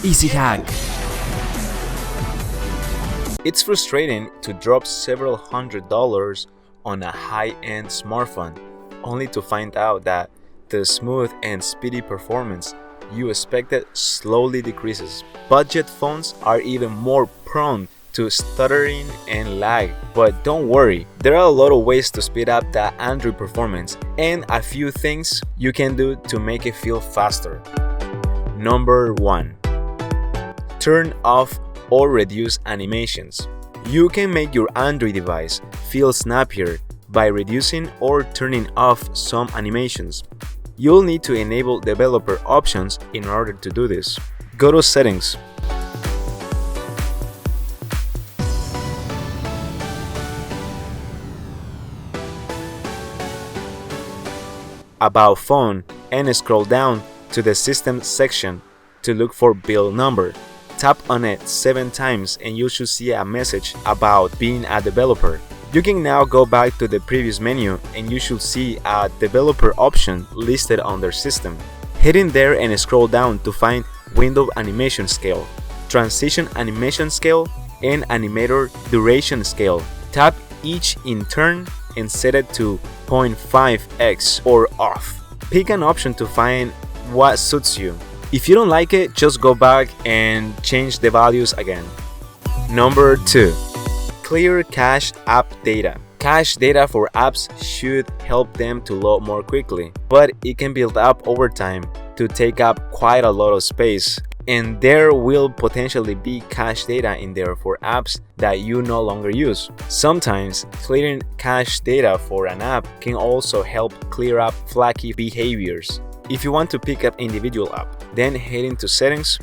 Easy hack. It's frustrating to drop several $100s on a high-end smartphone, only to find out that the smooth and speedy performance you expected slowly decreases. Budget phones are even more prone to stuttering and lag, but don't worry, there are a lot of ways to speed up the Android performance and a few things you can do to make it feel faster. Number 1. Turn off or reduce animations. You can make your Android device feel snappier by reducing or turning off some animations. You'll need to enable developer options in order to do this. Go to Settings. About Phone and scroll down to the System section to look for Build Number. Tap on it 7 times and you should see a message about being a developer. You can now go back to the previous menu and you should see a developer option listed under System. Hit in there and scroll down to find Window Animation Scale, Transition Animation Scale, and Animator Duration Scale. Tap each in turn and set it to 0.5x or off. Pick an option to find what suits you. If you don't like it, just go back and change the values again. Number 2. Clear cached app data. Cached data for apps should help them to load more quickly, but it can build up over time to take up quite a lot of space, and there will potentially be cached data in there for apps that you no longer use. Sometimes clearing cached data for an app can also help clear up flaky behaviors. If you want to pick up individual app, then head into Settings,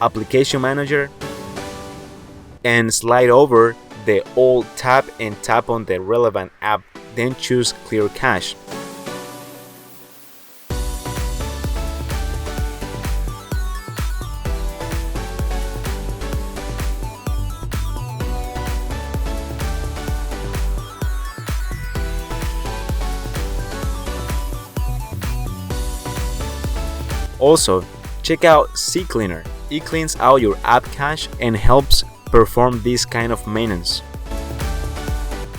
Application Manager, and slide over the old tab and tap on the relevant app, then choose Clear Cache. Also, check out CCleaner. It cleans out your app cache and helps perform this kind of maintenance.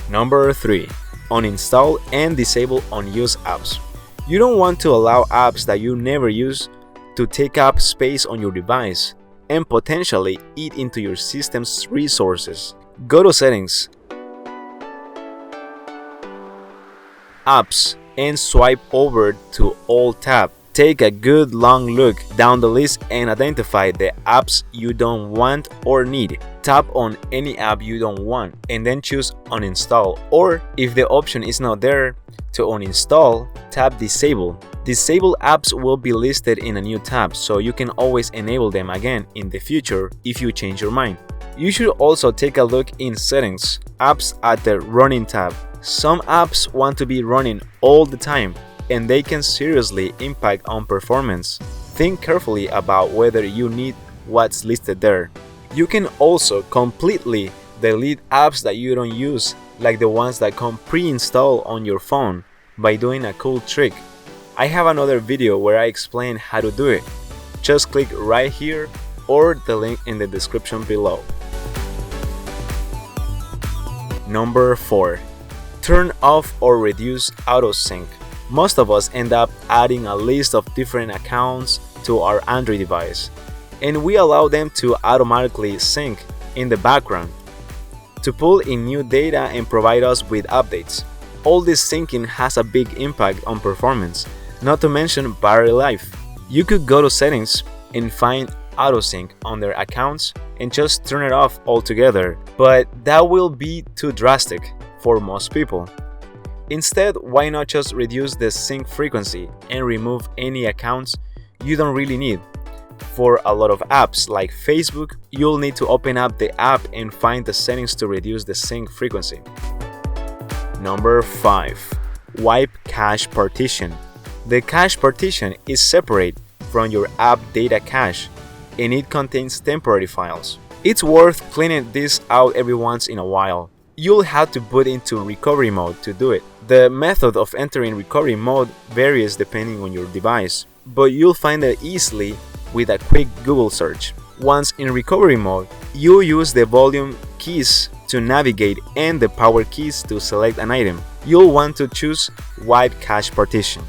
Number 3. Uninstall and disable unused apps. You don't want to allow apps that you never use to take up space on your device and potentially eat into your system's resources. Go to Settings, Apps, and swipe over to All tab. Take a good long look down the list and identify the apps you don't want or need. Tap on any app you don't want and then choose Uninstall, or if the option is not there to uninstall, tap Disable. Disabled apps will be listed in a new tab, so you can always enable them again in the future if you change your mind. You should also take a look in Settings, Apps at the Running tab. Some apps want to be running all the time, and they can seriously impact on performance. Think carefully about whether you need what's listed there. You can also completely delete apps that you don't use, like the ones that come pre-installed on your phone, by doing a cool trick. I have another video where I explain how to do it. Just click right here or the link in the description below. Number 4. Turn off or reduce autosync. Most of us end up adding a list of different accounts to our Android device, and we allow them to automatically sync in the background to pull in new data and provide us with updates. All this syncing has a big impact on performance, not to mention battery life. You could go to Settings and find autosync under Accounts and just turn it off altogether, but that will be too drastic for most people. Instead, why not just reduce the sync frequency and remove any accounts you don't really need? For a lot of apps like Facebook, you'll need to open up the app and find the settings to reduce the sync frequency. Number 5. Wipe cache partition. The cache partition is separate from your app data cache, and it contains temporary files. It's worth cleaning this out every once in a while. You'll have to boot into recovery mode to do it, The method of entering recovery mode varies depending on your device, but you'll find it easily with a quick Google search. Once in recovery mode, you use the volume keys to navigate and the power keys to select an item. You'll want to choose Wipe Cache Partition.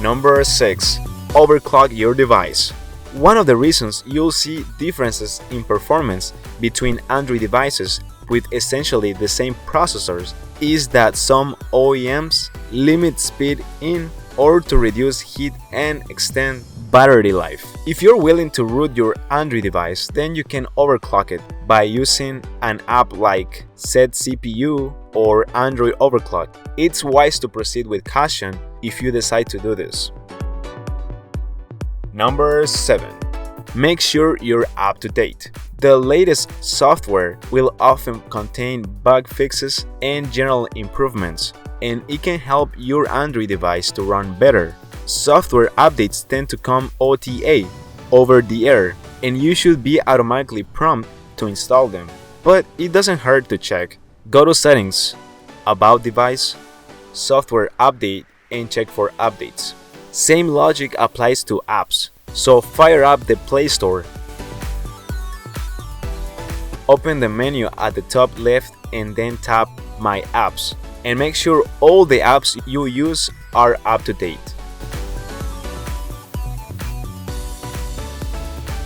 Number 6. Overclock your device. One of the reasons you'll see differences in performance between Android devices with essentially the same processors is that some OEMs limit speed in order to reduce heat and extend battery life. If you're willing to root your Android device, then you can overclock it by using an app like Set CPU or Android Overclock. It's wise to proceed with caution if you decide to do this. Number 7. Make sure you're up to date. The latest software will often contain bug fixes and general improvements, and it can help your Android device to run better. Software updates tend to come OTA, over the air, and you should be automatically prompted to install them. But it doesn't hurt to check. Go to Settings, About Device, Software Update, and check for updates. Same logic applies to apps. So fire up the Play Store. Open the menu at the top left and then tap My Apps, and make sure all the apps you use are up to date.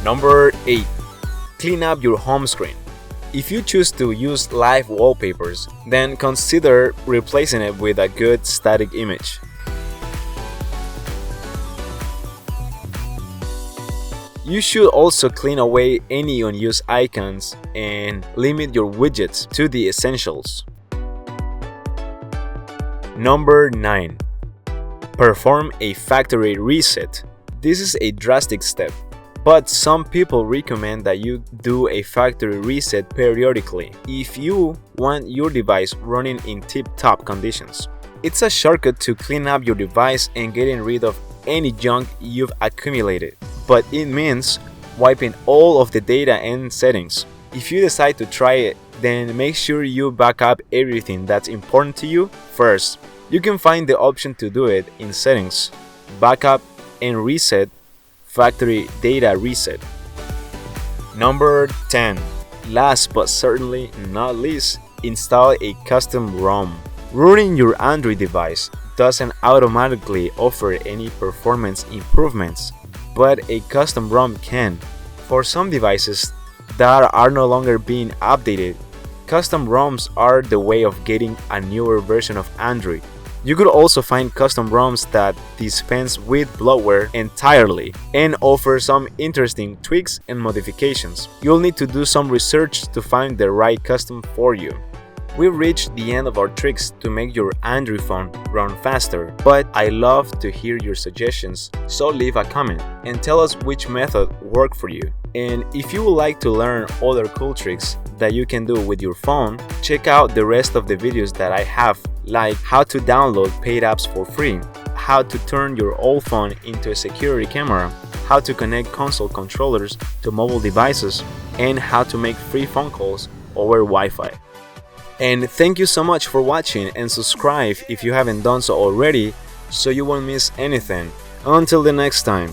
Number 8. Clean up your home screen. If you choose to use live wallpapers, then consider replacing it with a good static image. You should also clean away any unused icons and limit your widgets to the essentials. Number 9. Perform a factory reset. This is a drastic step, but some people recommend that you do a factory reset periodically if you want your device running in tip-top conditions. It's a shortcut to clean up your device and getting rid of any junk you've accumulated, but it means wiping all of the data and settings. If you decide to try it, then make sure you back up everything that's important to you first. You can find the option to do it in Settings, Backup and Reset, Factory Data Reset. Number 10. Last but certainly not least, install a custom ROM. Rooting your Android device doesn't automatically offer any performance improvements, but a custom ROM can. For some devices that are no longer being updated, custom ROMs are the way of getting a newer version of Android. You could also find custom ROMs that dispense with bloatware entirely and offer some interesting tweaks and modifications. You'll need to do some research to find the right custom for you. We've reached the end of our tricks to make your Android phone run faster, but I love to hear your suggestions, so leave a comment and tell us which method worked for you. And if you would like to learn other cool tricks that you can do with your phone, check out the rest of the videos that I have, like how to download paid apps for free, how to turn your old phone into a security camera, how to connect console controllers to mobile devices, and how to make free phone calls over Wi-Fi. And thank you so much for watching, and subscribe if you haven't done so already so you won't miss anything. Until the next time.